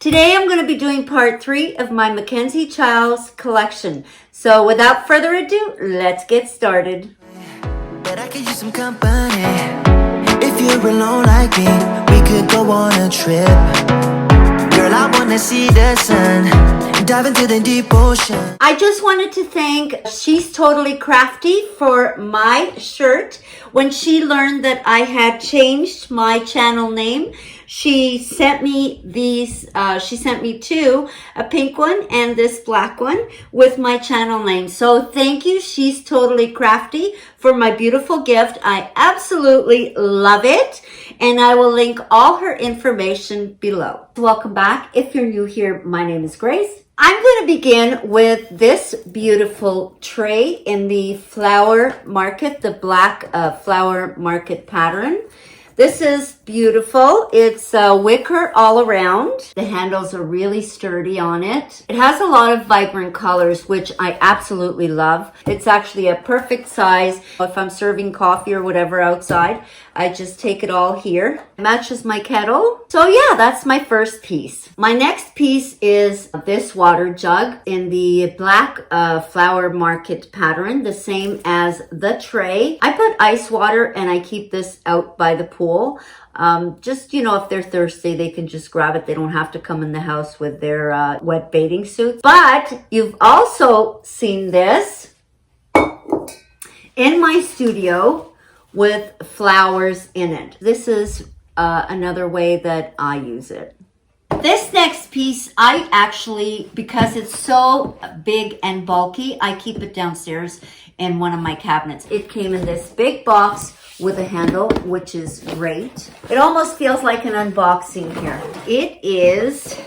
Today I'm going to be doing part 3 of my Mackenzie Childs collection. So without further ado, let's get started. But I could use some company. If you're alone like me, we could go on a trip. Girl, I wanna see the sun, dive into the deep ocean. I just wanted to thank She's Totally Crafty for my shirt. When she learned that I had changed my channel name, she sent me these, she sent me two, a pink one and this black one with my channel name. So thank you, She's Totally Crafty, for my beautiful gift. I absolutely love it. And I will link all her information below. Welcome back. If you're new here, my name is Grace. I'm going to begin with this beautiful tray in the flower market, the black flower market pattern. This is beautiful. It's wicker all around. The handles are really sturdy on it. It has a lot of vibrant colors, which I absolutely love. It's actually a perfect size. If I'm serving coffee or whatever outside, I just take it all here. It matches my kettle. So yeah, that's my first piece. My next piece is this water jug in the black flower market pattern, the same as the tray. I put ice water and I keep this out by the pool. Just, you know, if they're thirsty, they can just grab it. They don't have to come in the house with their wet bathing suits. But you've also seen this in my studio with flowers in it. This is another way that I use it. This next piece, I actually, because it's so big and bulky, I keep it downstairs in one of my cabinets. It came in this big box with a handle, which is great. It almost feels like an unboxing here. It is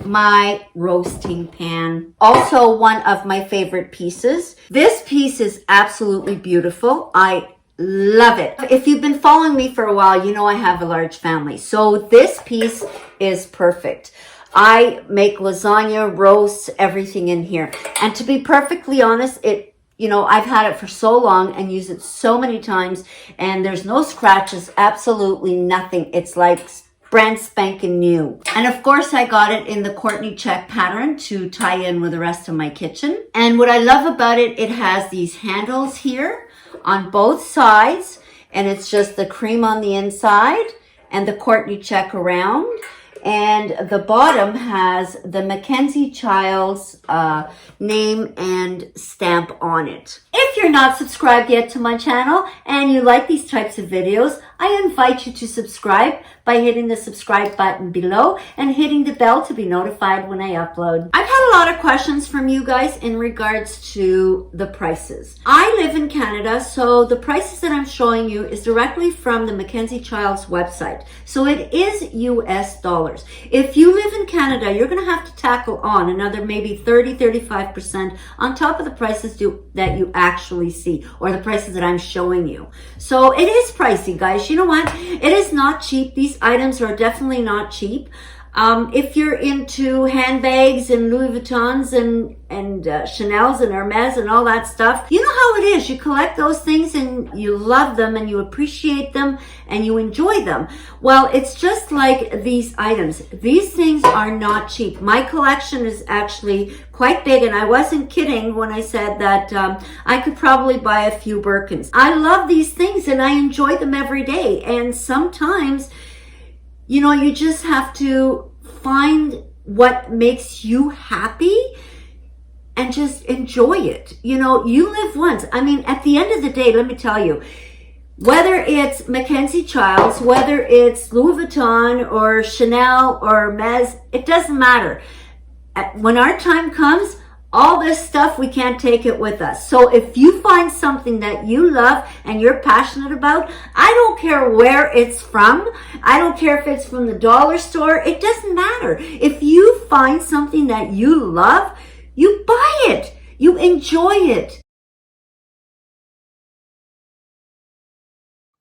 my roasting pan. Also one of my favorite pieces. This piece is absolutely beautiful. I love it. If you've been following me for a while, you know I have a large family. So this piece is perfect. I make lasagna, roasts, everything in here. And to be perfectly honest, I've had it for so long and use it so many times, and there's no scratches, absolutely nothing. It's like brand spanking new. And of course I got it in the Courtney check pattern to tie in with the rest of my kitchen. And what I love about it, it has these handles here on both sides, and it's just the cream on the inside and the Courtney check around. And the bottom has the Mackenzie Childs name and stamp on it. If you're not subscribed yet to my channel and you like these types of videos, I invite you to subscribe by hitting the subscribe button below and hitting the bell to be notified when I upload. I've had a lot of questions from you guys in regards to the prices. I live in Canada, so the prices that I'm showing you is directly from the Mackenzie Childs website. So it is US dollars. If you live in Canada, you're going to have to tackle on another maybe 30-35% on top of the prices that you actually see, or the prices that I'm showing you. So it is pricey, guys. You know what? It is not cheap. These items are definitely not cheap. If you're into handbags and Louis Vuittons and Chanel's and Hermes and all that stuff, you know how it is. You collect those things and you love them and you appreciate them and you enjoy them. Well, it's just like these items. These things are not cheap. My collection is actually quite big, and I wasn't kidding when I said that I could probably buy a few Birkins. I love these things and I enjoy them every day. And sometimes, you know, you just have to find what makes you happy and just enjoy it. You know, you live once. I mean, at the end of the day, let me tell you, whether it's Mackenzie Childs, whether it's Louis Vuitton or Chanel or Hermes, it doesn't matter. When our time comes, all this stuff, we can't take it with us. So if you find something that you love and you're passionate about, I don't care where it's from. I don't care if it's from the dollar store. It doesn't matter. If you find something that you love, you buy it. You enjoy it.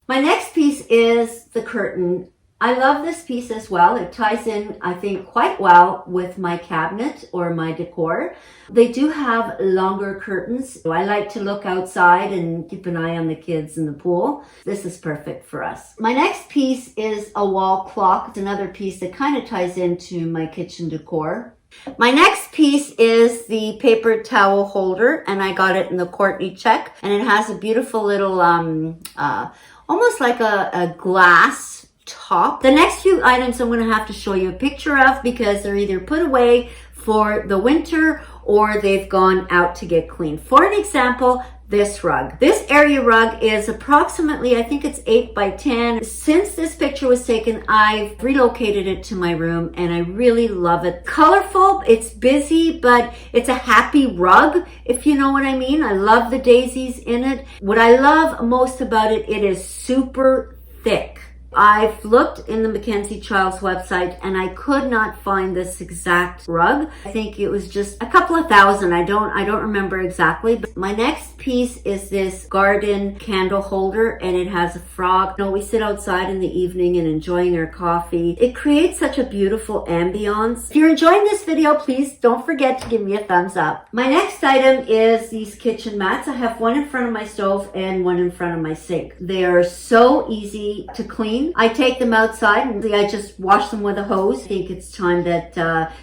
My next piece is the curtain I love this piece as well. It ties in, I think, quite well with my cabinet or my decor. They do have longer curtains. I like to look outside and keep an eye on the kids in the pool. This is perfect for us. My next piece is a wall clock. It's another piece that kind of ties into my kitchen decor. My next piece is the paper towel holder, and I got it in the Courtney check, and it has a beautiful little almost like a glass top. The next few items I'm going to have to show you a picture of because they're either put away for the winter or they've gone out to get cleaned. For an example, this rug. This area rug is approximately, I think it's 8 by 10. Since this picture was taken, I've relocated it to my room and I really love it. Colorful, it's busy, but it's a happy rug, if you know what I mean. I love the daisies in it. What I love most about it, it is super thick. I've looked in the Mackenzie Childs website and I could not find this exact rug. I think it was just a couple of thousand. I don't remember exactly. But my next piece is this garden candle holder and it has a frog. You know, we sit outside in the evening and enjoying our coffee. It creates such a beautiful ambiance. If you're enjoying this video, please don't forget to give me a thumbs up. My next item is these kitchen mats. I have one in front of my stove and one in front of my sink. They are so easy to clean. I take them outside and I just wash them with a hose. I think it's time that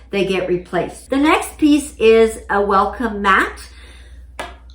they get replaced. The next piece is a welcome mat.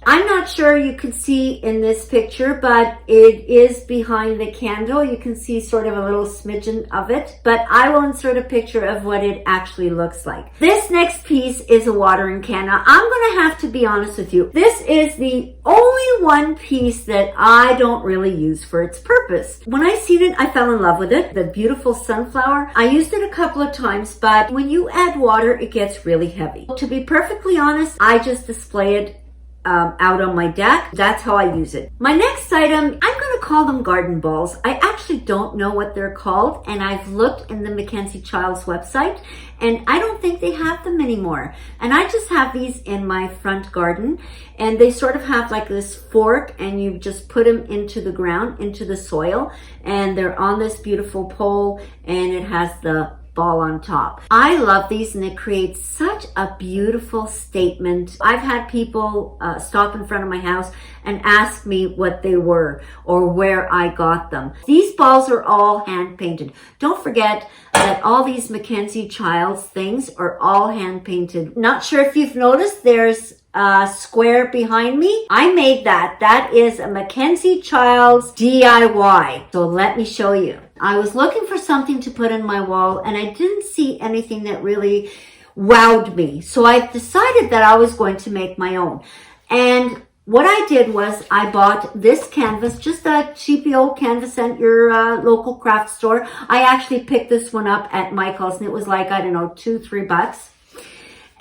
I'm not sure you can see in this picture, but it is behind the candle. You can see sort of a little smidgen of it, but I will insert a picture of what it actually looks like. This next piece is a watering can. Now, I'm going to have to be honest with you. This is the only one piece that I don't really use for its purpose. When I seen it, I fell in love with it. The beautiful sunflower. I used it a couple of times, but when you add water, it gets really heavy. To be perfectly honest, I just display it out on my deck. That's how I use it. My next item, I'm going to call them garden balls. I actually don't know what they're called, and I've looked in the Mackenzie Childs website and I don't think they have them anymore. And I just have these in my front garden and they sort of have like this fork and you just put them into the ground, into the soil, and they're on this beautiful pole and it has the ball on top. I love these and it creates such a beautiful statement. I've had people stop in front of my house and ask me what they were or where I got them. These balls are all hand painted. Don't forget that all these Mackenzie Childs things are all hand painted. Not sure if you've noticed, there's a square behind me. I made that. That is a Mackenzie Childs DIY. So let me show you. I was looking for something to put in my wall and I didn't see anything that really wowed me. So I decided that I was going to make my own. And what I did was I bought this canvas, just a cheapy old canvas at your local craft store. I actually picked this one up at Michael's and it was like, I don't know, $2-3.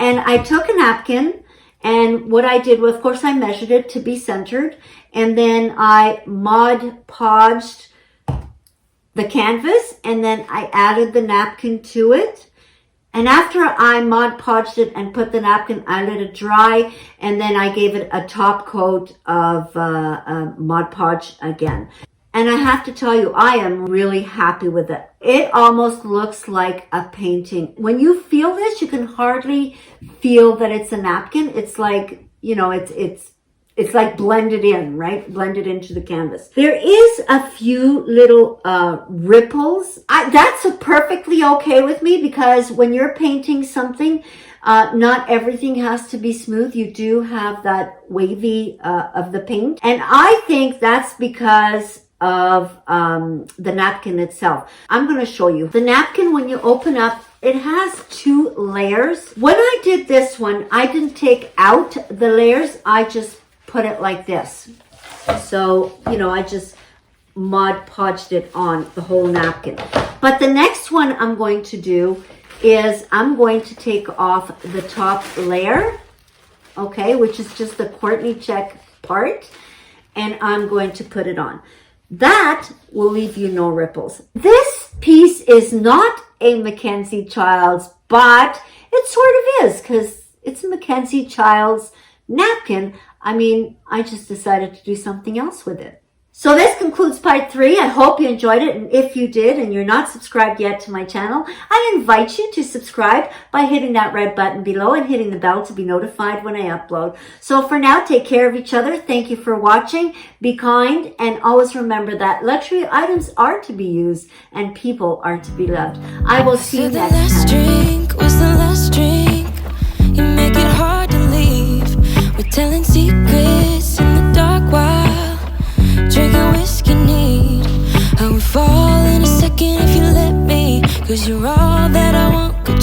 And I took a napkin and what I did was, of course, I measured it to be centered. And then I Mod Podged the canvas and then I added the napkin to it. And after I Mod Podged it and put the napkin, I let it dry and then I gave it a top coat of Mod Podge again. And I have to tell you, I am really happy with it. It almost looks like a painting. When you feel this, you can hardly feel that it's a napkin. It's like, you know, it's like blended in, right? Blended into the canvas. There is a few little ripples. That's perfectly okay with me because when you're painting something, not everything has to be smooth. You do have that wavy of the paint. And I think that's because of the napkin itself. I'm going to show you. The napkin, when you open up, it has 2 layers. When I did this one, I didn't take out the layers. I just put it like this. So, you know, I just Mod Podged it on the whole napkin. But the next one I'm going to do is I'm going to take off the top layer, okay, which is just the Courtney check part, and I'm going to put it on. That will leave you no ripples. This piece is not a Mackenzie Childs, but it sort of is because it's a Mackenzie Childs napkin. I mean, I just decided to do something else with it. So this concludes part 3. I hope you enjoyed it. And if you did and you're not subscribed yet to my channel, I invite you to subscribe by hitting that red button below and hitting the bell to be notified when I upload. So for now, take care of each other. Thank you for watching. Be kind, and always remember that luxury items are to be used and people are to be loved. I will see you next time. The last drink was the last drink. You make it hard to leave. We're telling secrets in the dark while drinking whiskey neat. I would fall in a second if you let me, 'cause you're all that I want. Could